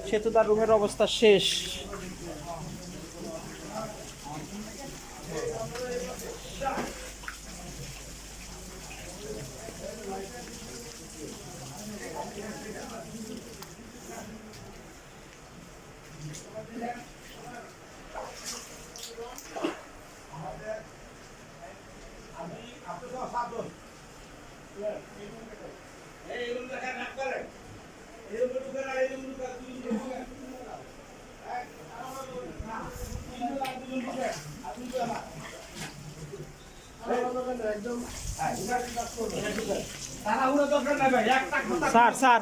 সেতুদার রুমের অবস্থা শেষ। স্যার স্যার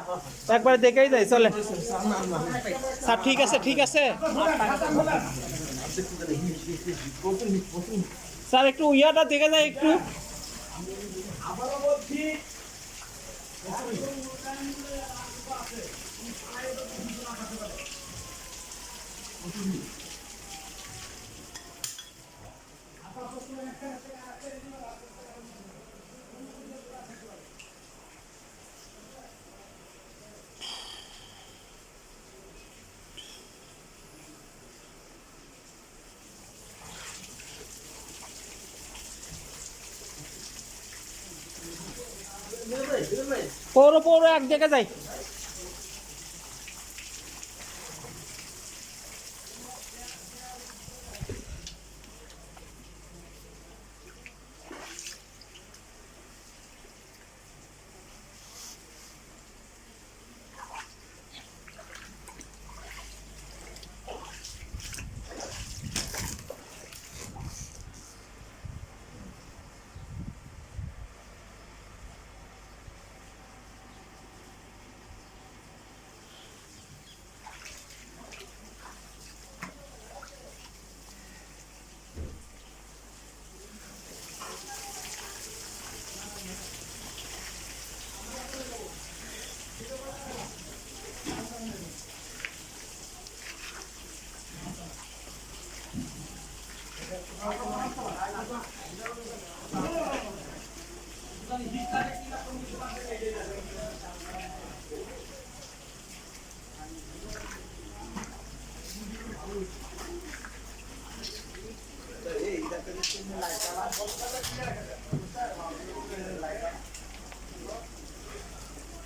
একবারে দেখেই যাই চলে স্যার। ঠিক আছে ঠিক আছে স্যার, একটু ইয়াটা দেখে যায় একটু। পৌর পৌর এক জায়গায় যাই।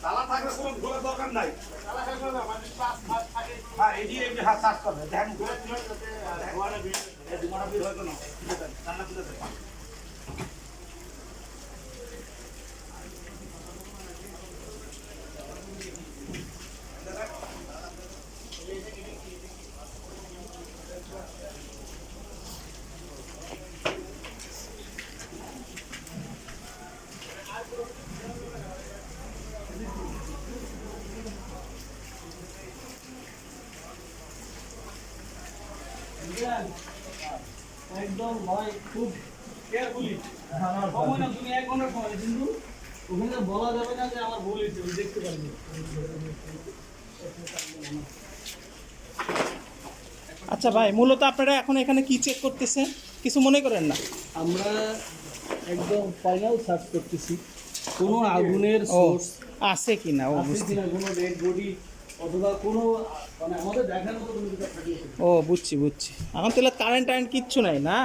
তালা থাকলে কোনো ঘোরার দরকার নাই। হ্যাঁ এটি এমনি হাত সার্চ করবে দেখেন ঘুরে ধোঁয়াটা বের হয়তো না রান্না খুলে দেয়। একদম ভয় খুব কেয়ারফুলি সময় না, তুমি 1 ঘন্টা সময় কিন্তু ওখানে বলা যাবে না যে আমার ভুল হয়েছে, দেখতে পারবে। আচ্ছা ভাই, মূলত আপনারা এখন এখানে কি চেক করতেছেন, কিছু মনে করেন না? আমরা একদম ফাইনাল সার্চ করতেছি কোনো আগুনের সোর্স আছে কিনা, আছে কিনা, কোনো ডেড বডি অথবা কোনো মানে আমাদের দেখার মতো কোনো কিছু থাকলে। বুঝছি বুঝছি। এখন তাহলে কারেন্ট কিচ্ছু নাই না?